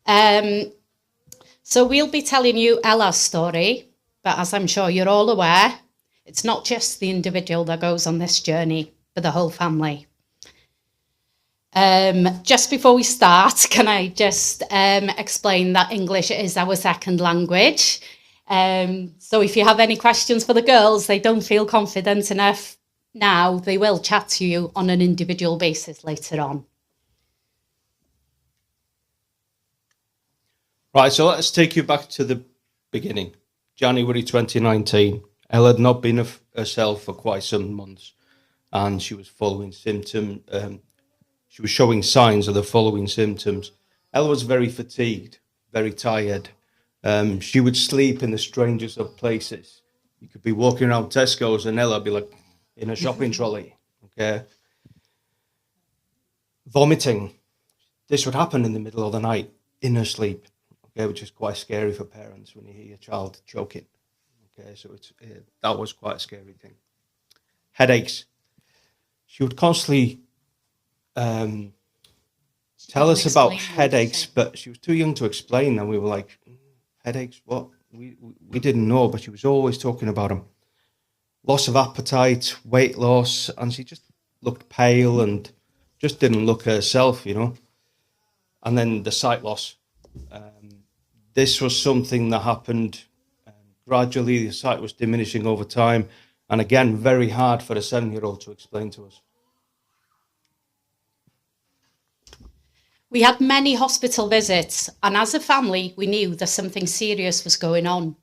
Um, so we'll be telling you Ella's story, but as I'm sure you're all aware, it's not just the individual that goes on this journey, but the whole family. Just before we start, can I just explain that English is our second language? So if you have any questions for the girls, they don't feel confident enough now, they will chat to you on an individual basis later on. Right, so let's take you back to the beginning. January 2019. Ella had not been herself for quite some months, and she was following symptoms. She was showing signs of the following symptoms. Ella was very fatigued, very tired. She would sleep in the strangest of places. You could be walking around Tesco's and Ella would be like in a shopping trolley. Okay. Vomiting. This would happen in the middle of the night in her sleep. Okay, which is quite scary for parents when you hear your child choking. Okay, so that was quite a scary thing. Headaches. She would constantly tell us about headaches, but she was too young to explain, and we were like, headaches? What? We didn't know, but she was always talking about them. Loss of appetite, weight loss, and she just looked pale and just didn't look herself, you know. And then the sight loss. This was something that happened gradually. The sight was diminishing over time. And again, very hard for a 7-year-old to explain to us. We had many hospital visits, and as a family, we knew that something serious was going on,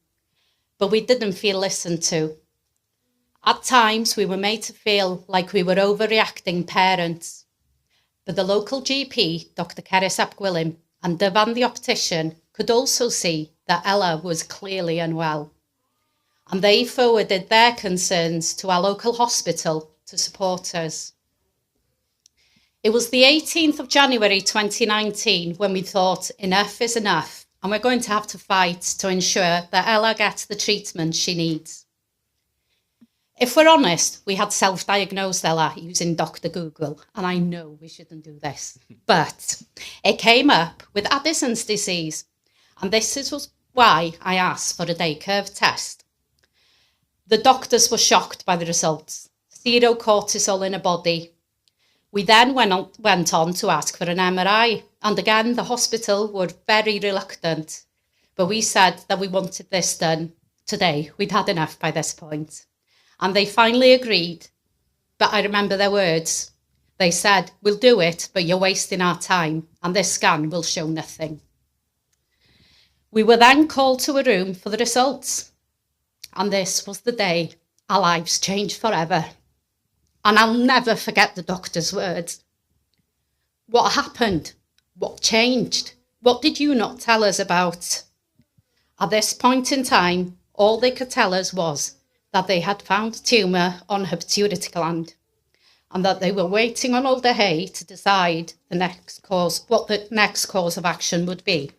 but we didn't feel listened to. At times, we were made to feel like we were overreacting parents, but the local GP, Dr. Cerys ap Gwilym, and Dyfan the optician could also see that Ella was clearly unwell, and they forwarded their concerns to our local hospital to support us. It was the 18th of January 2019 when we thought enough is enough, and we're going to have to fight to ensure that Ella gets the treatment she needs. If we're honest, we had self-diagnosed Ella using Dr. Google, and I know we shouldn't do this, but it came up with Addison's disease, and this is why I asked for a day curve test. The doctors were shocked by the results. 0 cortisol in her body. We then went on to ask for an MRI, and again the hospital were very reluctant, but we said that we wanted this done today. We'd had enough by this point. And they finally agreed, but I remember their words. They said, we'll do it, but you're wasting our time, and this scan will show nothing. We were then called to a room for the results, and this was the day our lives changed forever. And I'll never forget the doctor's words. What happened? What changed? What did you not tell us about? At this point in time, all they could tell us was that they had found a tumour on her pituitary gland, and that they were waiting on Alder Hey to decide what the next course of action would be.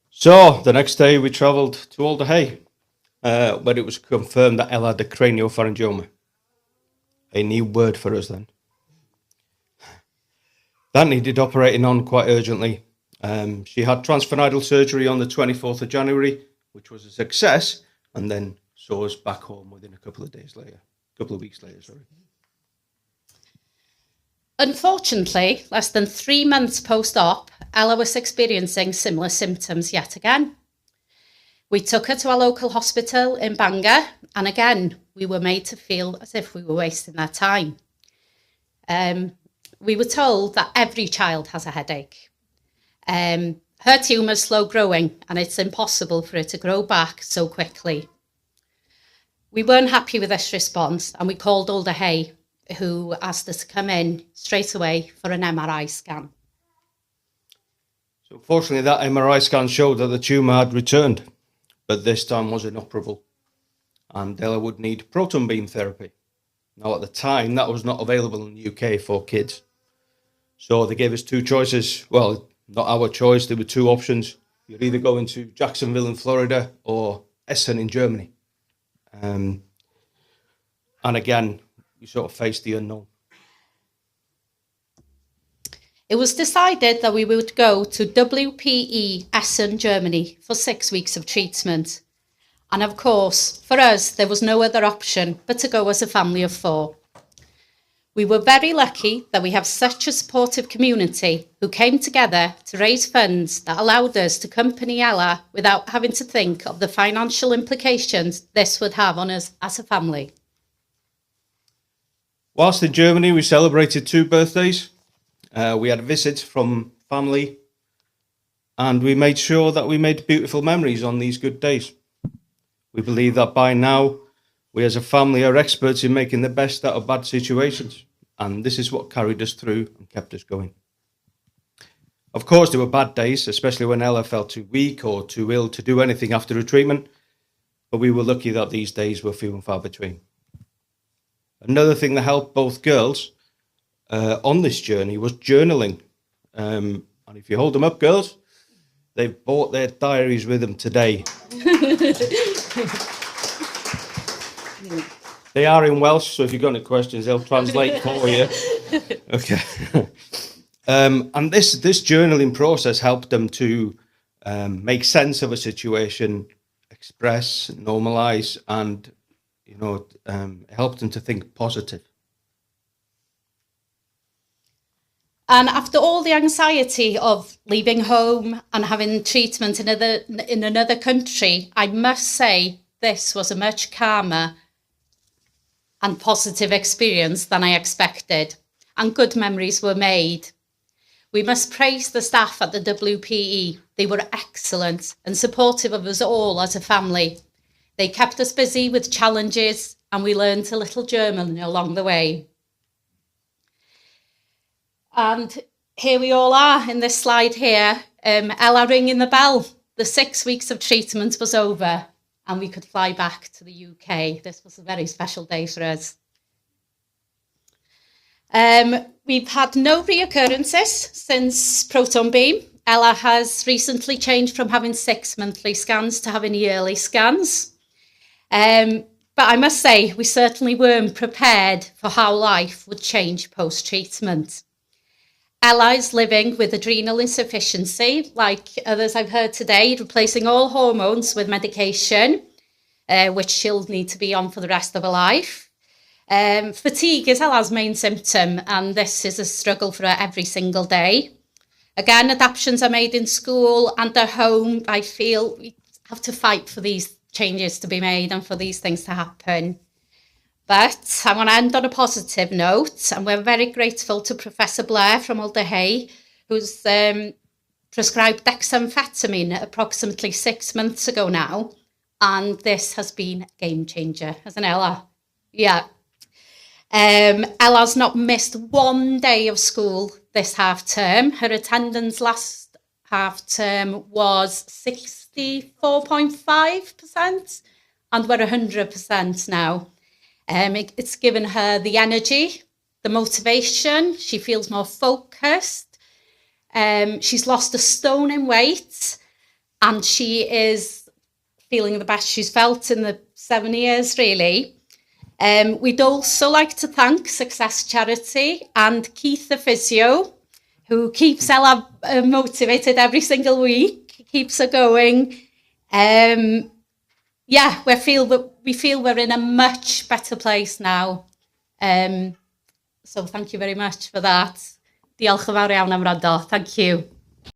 So the next day we travelled to Alder Hey, where it was confirmed that Ella had a craniopharyngioma. A new word for us then. That needed operating on quite urgently. She had transphenyral surgery on the 24th of January, which was a success, and then saw us back home within a couple of weeks later, sorry. Unfortunately, less than 3 months post-op, Ella was experiencing similar symptoms yet again. We took her to our local hospital in Bangor, and again, we were made to feel as if we were wasting their time. We were told that every child has a headache. Her tumour is slow growing, and it's impossible for it to grow back so quickly. We weren't happy with this response, and we called Alder Hey, who asked us to come in straight away for an MRI scan. So fortunately, that MRI scan showed that the tumour had returned, but this time was inoperable, and Ella would need proton beam therapy. Now, at the time, that was not available in the UK for kids. So they gave us 2 choices. Well, not our choice. There were 2 options. You're either going to Jacksonville in Florida or Essen in Germany. And again, you sort of face the unknown. it was decided that we would go to WPE Essen, Germany for 6 weeks of treatment. And of course, for us, there was no other option but to go as a family of 4. We were very lucky that we have such a supportive community who came together to raise funds that allowed us to accompany Ella without having to think of the financial implications this would have on us as a family. Whilst in Germany, we celebrated 2 birthdays. We had a visit from family, and we made sure that we made beautiful memories on these good days. We believe that by now, we as a family are experts in making the best out of bad situations, and this is what carried us through and kept us going. Of course, there were bad days, especially when Ella felt too weak or too ill to do anything after a treatment, but we were lucky that these days were few and far between. Another thing that helped both girls on this journey was journaling. And if you hold them up, girls, they've brought their diaries with them today. They are in Welsh, so if you've got any questions, they'll translate for you. Okay. And this journaling process helped them to make sense of a situation, express, normalise, and helped them to think positive. And after all the anxiety of leaving home and having treatment in another country, I must say this was a much calmer and positive experience than I expected, and good memories were made. We must praise the staff at the WPE. They were excellent and supportive of us all as a family. They kept us busy with challenges, and we learned a little German along the way. And here we all are in this slide here, Ella ringing the bell. The 6 weeks of treatment was over and we could fly back to the UK. This was a very special day for us. We've had no reoccurrences since Proton Beam. Ella has recently changed from having 6 monthly scans to having yearly scans. But I must say, we certainly weren't prepared for how life would change post-treatment. Ella is living with adrenal insufficiency, like others I've heard today, replacing all hormones with medication, which she'll need to be on for the rest of her life. Fatigue is Ella's main symptom, and this is a struggle for her every single day. Again, adaptations are made in school and at home. I feel we have to fight for these changes to be made and for these things to happen. But I want to end on a positive note, and we're very grateful to Professor Blair from Alder Hey, who's prescribed dexamphetamine approximately 6 months ago now, and this has been a game changer, hasn't Ella? Yeah. Ella's not missed 1 day of school this half term. Her attendance last half term was 64.5%, and we're 100% now. It's given her the energy, the motivation. She feels more focused. She's lost a stone in weight, and she is feeling the best she's felt in the 7 years, really. We'd also like to thank Success Charity and Keith the physio, who keeps Ella motivated every single week, keeps her going. We feel we're in a much better place now. So thank you very much for that. Diolch yn fawr iawn am wrando. Thank you.